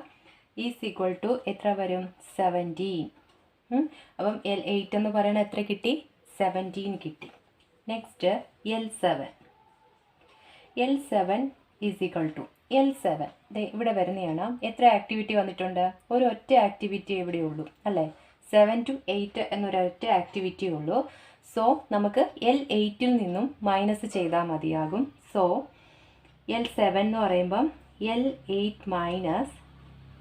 ഈസ് ഈക്വൽ ടു എത്ര വരും? 17. അപ്പം L8 എന്ന് പറയുന്നത് എത്ര കിട്ടി? 17 കിട്ടി. Next L7 is equal to L7 ഇവിടെ വരുന്നതാണ്. എത്ര ആക്ടിവിറ്റി വന്നിട്ടുണ്ട്? ഒരൊറ്റ ആക്ടിവിറ്റി ഇവിടെ ഉള്ളൂ അല്ലേ? 7 to 8 എന്നൊരൊറ്റ ആക്ടിവിറ്റി ഉള്ളൂ. സോ നമുക്ക് L8ൽ നിന്നും മൈനസ് ചെയ്താൽ മതിയാകും. സോ L7 എന്ന് പറയുമ്പം L8 minus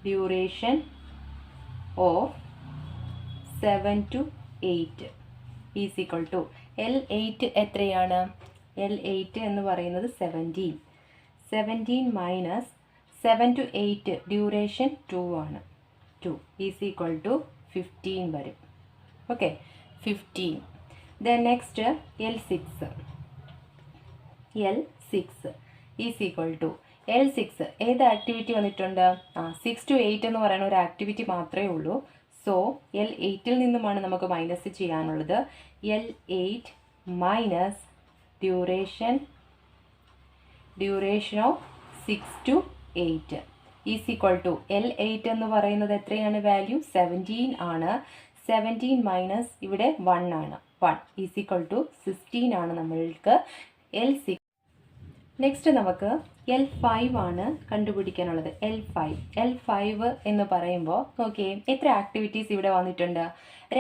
duration of 7 to 8 is equal to L8 എത്രയാണ്? L8 എന്ന് പറയുന്നത് 17 മൈനസ് 7 to 8 ഡ്യൂറേഷൻ 2 ആണ്. 2 ഈസ് ഈക്വൽ ടു 15 വരും. Okay, 15. Then next L6 is equal to L6 ഏത് ആക്ടിവിറ്റി വന്നിട്ടുണ്ട്? 6 to 8 എന്ന് പറയുന്ന ഒരു ആക്ടിവിറ്റി മാത്രമേ ഉള്ളൂ. സോ L8ൽ നിന്നുമാണ് നമുക്ക് മൈനസ് ചെയ്യാനുള്ളത്. L8 minus duration of 6 to 8 is equal to L8 എന്ന് പറയുന്നത് എത്രയാണ്? വാല്യൂ 17 ആണ്. 17 മൈനസ് ഇവിടെ 1 ആണ്. 1 ഈസ് ഈക്വൽ ടു 16 ആണ് നമ്മൾക്ക് L6. നെക്സ്റ്റ് നമുക്ക് L5 ആണ് കണ്ടുപിടിക്കാനുള്ളത്. L5 എന്ന് പറയുമ്പോൾ നോക്കിയേ, എത്ര ആക്ടിവിറ്റീസ് ഇവിടെ വന്നിട്ടുണ്ട്?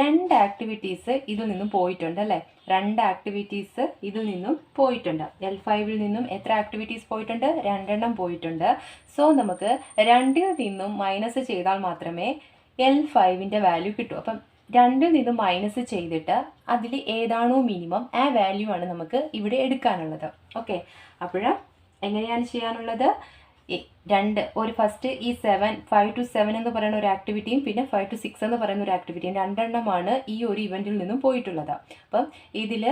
2 ആക്ടിവിറ്റീസ് ഇതിൽ നിന്നും പോയിട്ടുണ്ട് അല്ലേ? 2 ആക്ടിവിറ്റീസ് ഇതിൽ നിന്നും പോയിട്ടുണ്ട്. L5ൽ നിന്നും എത്ര ആക്ടിവിറ്റീസ് പോയിട്ടുണ്ട്? 2 എണ്ണം പോയിട്ടുണ്ട്. സോ നമുക്ക് 2ൽ നിന്നും മൈനസ് ചെയ്താൽ മാത്രമേ L5ൻ്റെ വാല്യൂ കിട്ടൂ. അപ്പം 2ൽ നിന്നും മൈനസ് ചെയ്തിട്ട് അതിൽ ഏതാണോ മിനിമം ആ വാല്യൂ ആണ് നമുക്ക് ഇവിടെ എടുക്കാനുള്ളത്. ഓക്കെ, അപ്പോൾ എങ്ങനെയാണ് ചെയ്യാനുള്ളത്? ഫസ്റ്റ് ഈ 5 to 7 എന്ന് പറയുന്ന ഒരു ആക്ടിവിറ്റിയും പിന്നെ 5 to 6 എന്ന് പറയുന്ന ഒരു ആക്ടിവിറ്റിയും 2 എണ്ണമാണ് ഈ ഒരു ഇവൻറ്റിൽ നിന്നും പോയിട്ടുള്ളത്. അപ്പം ഇതിൽ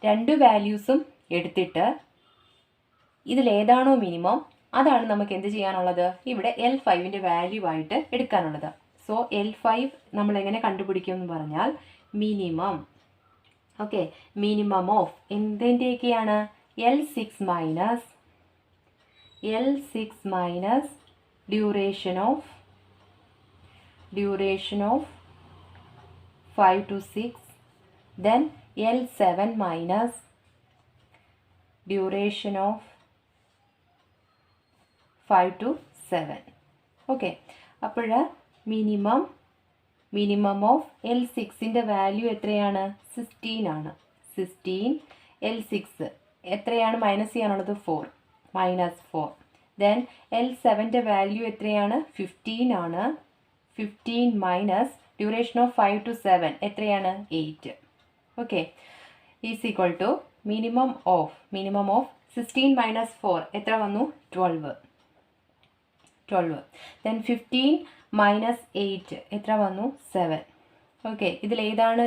2 വാല്യൂസും എടുത്തിട്ട് ഇതിലേതാണോ മിനിമം അതാണ് നമുക്ക് എന്ത് ചെയ്യാനുള്ളത്? ഇവിടെ L5ൻ്റെ വാല്യൂ ആയിട്ട് എടുക്കാനുള്ളത്. സോ L5 നമ്മൾ എങ്ങനെ കണ്ടുപിടിക്കും എന്ന് പറഞ്ഞാൽ മിനിമം. ഓക്കെ, മിനിമം ഓഫ് എന്തിൻ്റെയൊക്കെയാണ്? L6 minus duration of 5 to 6, then L7 minus duration of 5 to 7. Okay, അപ്പോൾ മിനിമം ഓഫ് L6ൻ്റെ വാല്യൂ എത്രയാണ്? 16 ആണ്. 16 L6 എത്രയാണ് മൈനസ് ചെയ്യാനുള്ളത്? 4 -4. ദെൻ L7ൻ്റെ വാല്യൂ എത്രയാണ്? 15 ആണ്. 15 മൈനസ് ഡ്യൂറേഷൻ ഓഫ് 5 to 7 എത്രയാണ്? 8. Okay, is equal to minimum of 16 - 4 എത്ര വന്നു? 12. 12. Then 15 minus 8 എത്ര വന്നു 7. ഓക്കെ, ഇതിലേതാണ്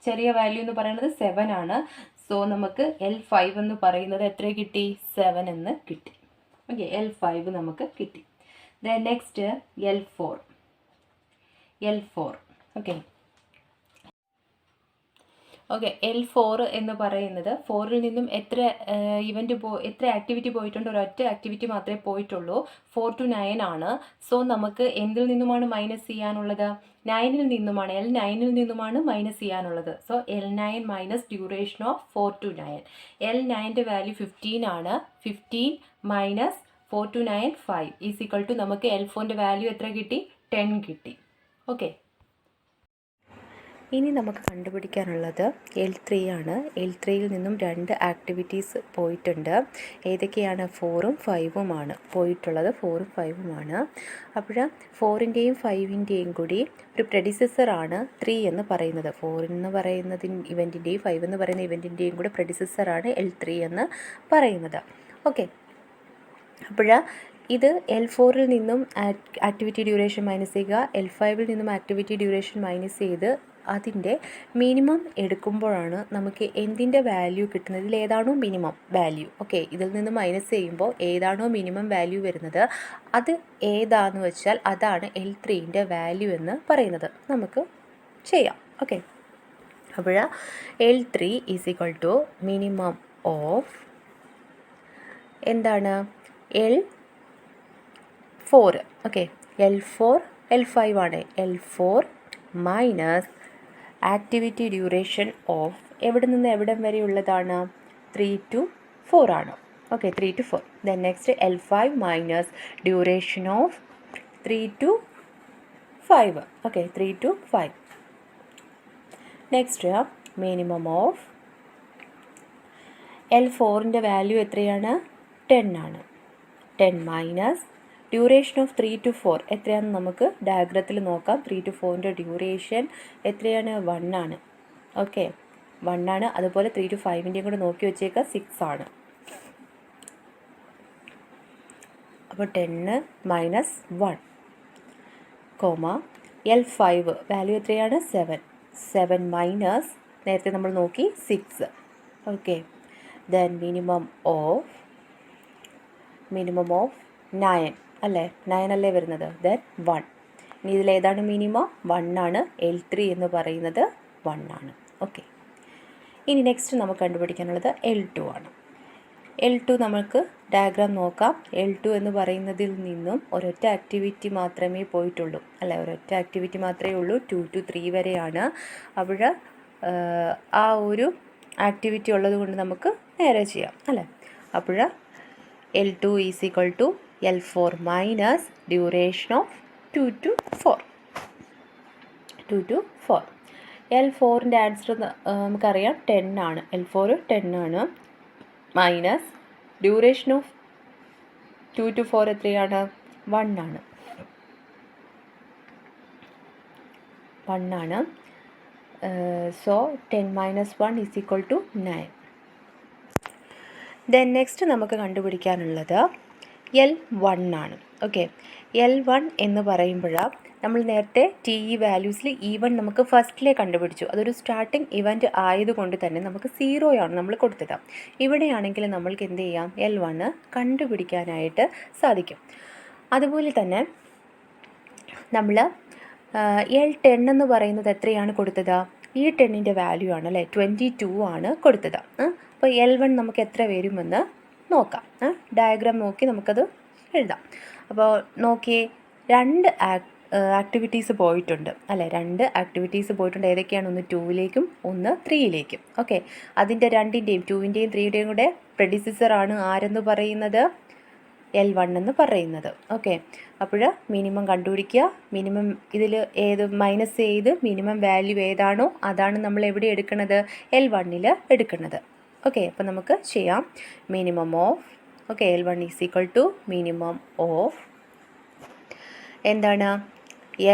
ചെറിയ വാല്യൂ എന്ന് പറയുന്നത് 7 ആണ്. സോ നമുക്ക് L5 എന്ന് പറയുന്നത് എത്ര കിട്ടി? 7 എന്ന് കിട്ടി. ഓക്കെ, L5 നമുക്ക് കിട്ടി. Then next L4. Okay L4 എന്ന് പറയുന്നത് 4ൽ നിന്നും എത്ര എത്ര ആക്ടിവിറ്റി പോയിട്ടുണ്ട്? ഒരൊറ്റ ആക്ടിവിറ്റി മാത്രമേ പോയിട്ടുള്ളൂ. 4 to 9 ആണ്. സോ നമുക്ക് എന്തിൽ നിന്നുമാണ് മൈനസ് ചെയ്യാനുള്ളത്? 9ൽ നിന്നുമാണ്, L9ൽ നിന്നുമാണ് മൈനസ് ചെയ്യാനുള്ളത്. So L9 minus duration of 4 to 9. L9ൻ്റെ വാല്യൂ 15 ആണ്. 15 minus 4 to 9 5 is equal to നമുക്ക് L4ൻ്റെ വാല്യൂ എത്ര കിട്ടി? 10 കിട്ടി. ഓക്കെ, ഇനി നമുക്ക് കണ്ടുപിടിക്കാനുള്ളത് L3 ആണ്. L3യിൽ നിന്നും 2 ആക്ടിവിറ്റീസ് പോയിട്ടുണ്ട്. ഏതൊക്കെയാണ്? 4ഉം 5ഉമാണ് പോയിട്ടുള്ളത്. 4ഉം 5ഉമാണ്. അപ്പോൾ 4ൻ്റെയും 5ൻ്റെയും കൂടി ഒരു പ്രെഡിസസറാണ് 3 എന്ന് പറയുന്നത്. 4 എന്ന് പറയുന്നത് ഇവൻറ്റിൻ്റെയും 5 എന്ന് പറയുന്ന ഇവൻറ്റിൻ്റെയും കൂടെ പ്രെഡിസസറാണ് L3 എന്ന് പറയുന്നത്. ഓക്കെ, അപ്പോൾ ഇത് L4ൽ നിന്നും ആക്ടിവിറ്റി ഡ്യൂറേഷൻ മൈനസ് ചെയ്യുക, L5ൽ നിന്നും ആക്ടിവിറ്റി ഡ്യൂറേഷൻ മൈനസ് ചെയ്ത് അതിൻ്റെ മിനിമം എടുക്കുമ്പോഴാണ് നമുക്ക് എന്തിൻ്റെ വാല്യൂ കിട്ടുന്നത്? ഇതിൽ ഏതാണോ മിനിമം വാല്യൂ, ഓക്കെ, ഇതിൽ നിന്ന് മൈനസ് ചെയ്യുമ്പോൾ ഏതാണോ മിനിമം വാല്യൂ വരുന്നത് അത് ഏതാണെന്ന് വെച്ചാൽ അതാണ് L3ൻ്റെ വാല്യൂ എന്ന് പറയുന്നത്. നമുക്ക് ചെയ്യാം. ഓക്കെ, അപ്പോൾ L3 is equal to minimum of എന്താണ്? L4. ഓക്കെ, L4 L5 ആണ്. L4 minus activity duration of എവിടെ നിന്ന് എവിടം വരെ ഉള്ളതാണ്? 3 to 4 ആണ്. Okay, 3 to 4. Then next L5 minus duration of 3 to 5. Okay, 3 to 5. Next minimum of L4ൻ്റെ വാല്യൂ എത്രയാണ്? 10 ആണ്. 10 മൈനസ് ഡ്യൂറേഷൻ ഓഫ് 3 to 4 എത്രയാണെന്ന് നമുക്ക് ഡയഗ്രത്തിൽ നോക്കാം. 3 to 4ൻ്റെ ഡ്യൂറേഷൻ എത്രയാണ്? 1 ആണ്. ഓക്കെ, 1 ആണ്. അതുപോലെ 3 to 5ൻ്റെയും കൂടെ നോക്കി വെച്ചേക്കാം, 6 ആണ്. അപ്പോൾ 10 മൈനസ് 1 കോമ L5 വാല്യൂ എത്രയാണ്? 7 മൈനസ് നേരത്തെ നമ്മൾ നോക്കി 6. ഓക്കെ, ദെൻ മിനിമം ഓഫ് 9 അല്ലേ? 9 അല്ലേ വരുന്നത്? ദെൻ 1. ഇനി ഇതിലേതാണ് മിനിമം? 1 ആണ്. L3 എന്ന് പറയുന്നത് 1 ആണ്. ഓക്കെ, ഇനി നെക്സ്റ്റ് നമുക്ക് കണ്ടുപിടിക്കാനുള്ളത് L2 ആണ്. L2 നമുക്ക് ഡയഗ്രാം നോക്കാം. L2 എന്ന് പറയുന്നതിൽ നിന്നും ഒരൊറ്റ ആക്ടിവിറ്റി മാത്രമേ പോയിട്ടുള്ളൂ, അല്ലേ? ഒരൊറ്റ ആക്ടിവിറ്റി മാത്രമേ ഉള്ളൂ. 2 to 3 വരെയാണ്. അപ്പോൾ ആ ഒരു ആക്ടിവിറ്റി ഉള്ളത് കൊണ്ട് നമുക്ക് നേരെ ചെയ്യാം, അല്ലേ? അപ്പോൾ L2 is equal to L4 minus duration of 2 to 4. L4ൻ്റെ ആൻസർ നമുക്കറിയാം 10 ആണ്. L4 10 ആണ്. മൈനസ് ഡ്യൂറേഷൻ ഓഫ് 2 to 4 എത്രയാണ്? 1 ആണ്. 1 ആണ്. So 10 minus 1 is equal to 9. Then next നമുക്ക് കണ്ടുപിടിക്കാനുള്ളത് L1 ആണ്. ഓക്കെ, L1 എന്ന് പറയുമ്പോൾ നമ്മൾ നേരത്തെ TE വാല്യൂസിൽ E1 നമുക്ക് ഫസ്റ്റിലെ കണ്ടുപിടിച്ചു. അതൊരു സ്റ്റാർട്ടിങ് ഇവൻറ്റ് ആയതുകൊണ്ട് തന്നെ നമുക്ക് 0 ആണ് നമ്മൾ കൊടുത്തത്. ഇവിടെയാണെങ്കിൽ നമ്മൾക്ക് എന്ത് ചെയ്യാം? L1 കണ്ടുപിടിക്കാനായിട്ട് സാധിക്കും. അതുപോലെ തന്നെ നമ്മൾ L10 എന്ന് പറയുന്നത് എത്രയാണ് കൊടുത്തത്? ഈ 10ൻ്റെ വാല്യൂ ആണ്, അല്ലേ? 22 ആണ് കൊടുത്തത്. അപ്പോൾ L1 നമുക്ക് എത്ര വരുമെന്ന് നോക്കാം. ഡയഗ്രാം നോക്കി നമുക്കത് എഴുതാം. അപ്പോൾ നോക്കിയേ, 2 ആക്ടിവിറ്റീസ് പോയിട്ടുണ്ട്, അല്ലേ? 2 ആക്ടിവിറ്റീസ് പോയിട്ടുണ്ട്. ഏതൊക്കെയാണ്? ഒന്ന് 2ലേക്കും ഒന്ന് 3ലേക്കും. ഓക്കെ, അതിൻ്റെ 2ൻ്റെയും 2ൻ്റെയും 3യുടെയും കൂടെ പ്രെഡിസസറാണ് ആരെന്ന് പറയുന്നത്? L1 എന്ന് പറയുന്നത്. ഓക്കെ, അപ്പോൾ മിനിമം കണ്ടുപിടിക്കുക. മിനിമം ഇതിൽ ഏത് മൈനസ് ചെയ്ത് മിനിമം വാല്യൂ ഏതാണോ അതാണ് നമ്മൾ എവിടെ എടുക്കുന്നത്? L1ൽ എടുക്കുന്നത്. ഓക്കെ, അപ്പോൾ നമുക്ക് ചെയ്യാം. Minimum of, okay, L1 is equal to minimum of എന്താണ്?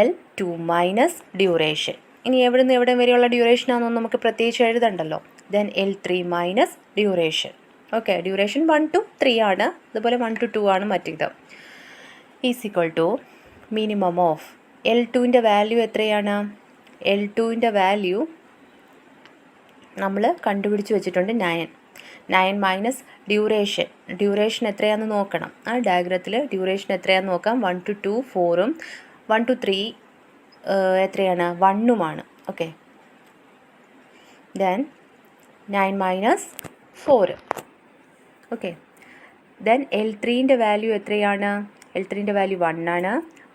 L2 minus duration. ഇനി എവിടെ നിന്ന് എവിടെ വരെയുള്ള ഡ്യൂറേഷനാണെന്ന് നമുക്ക് പ്രത്യേകിച്ച് എഴുതണ്ടല്ലോ. Then L3 minus duration. Okay, duration 1 to 3 ആണ്. അതുപോലെ 1 to 2 ആണ് മറ്റേത്. Is equal to minimum of L2ൻ്റെ വാല്യൂ എത്രയാണ്? L2ൻ്റെ വാല്യൂ നമ്മൾ കണ്ടുപിടിച്ച് വെച്ചിട്ടുണ്ട് 9 മൈനസ് ഡ്യൂറേഷൻ എത്രയാണെന്ന് നോക്കണം. ആ ഡയഗ്രത്തിൽ ഡ്യൂറേഷൻ എത്രയാണെന്ന് നോക്കാം. 1 to 2 4ഉം 1 to 3 എത്രയാണ്? 1ഉമാണ്. Okay, then 9 minus 4. Okay, then L3ൻ്റെ വാല്യൂ എത്രയാണ്? L3ൻ്റെ വാല്യൂ 1 ആണ്.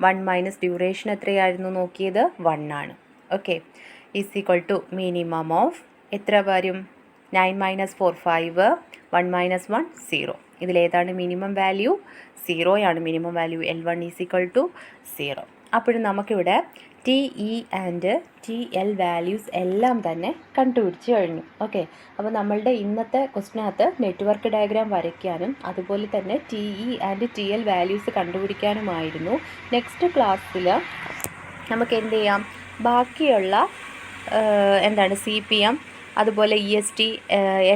1 മൈനസ് ഡ്യൂറേഷൻ എത്രയായിരുന്നു നോക്കിയത്? 1 ആണ്. Okay, is equal to minimum of എത്ര വരും? 9 മൈനസ് 4 5, 1 മൈനസ് 1 0. ഇതിലേതാണ് മിനിമം വാല്യൂ? 0 ആണ് minimum value. L1 is equal to 0. അപ്പോഴും നമുക്കിവിടെ TE ആൻഡ് TL വാല്യൂസ് എല്ലാം തന്നെ കണ്ടുപിടിച്ച് കഴിഞ്ഞു. ഓക്കെ, അപ്പോൾ നമ്മളുടെ ഇന്നത്തെ ക്വസ്റ്റിനകത്ത് നെറ്റ്വർക്ക് ഡയഗ്രാം വരയ്ക്കാനും അതുപോലെ തന്നെ TE ആൻഡ് TL വാല്യൂസ് കണ്ടുപിടിക്കാനുമായിരുന്നു. നെക്സ്റ്റ് ക്ലാസ്സിൽ നമുക്ക് എന്ത് ചെയ്യാം? ബാക്കിയുള്ള CPM അതുപോലെ EST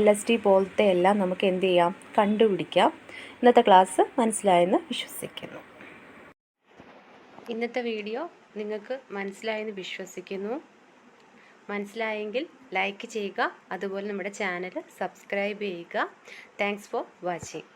LST പോലത്തെ എല്ലാം നമുക്ക് എന്ത് ചെയ്യാം? കണ്ടുപിടിക്കാം. ഇന്നത്തെ ക്ലാസ് മനസ്സിലായെന്ന് വിശ്വസിക്കുന്നു. ഇന്നത്തെ വീഡിയോ നിങ്ങൾക്ക് മനസ്സിലായെന്ന് വിശ്വസിക്കുന്നു. മനസ്സിലായെങ്കിൽ ലൈക്ക് ചെയ്യുക, അതുപോലെ നമ്മുടെ ചാനൽ സബ്സ്ക്രൈബ് ചെയ്യുക. Thanks for watching.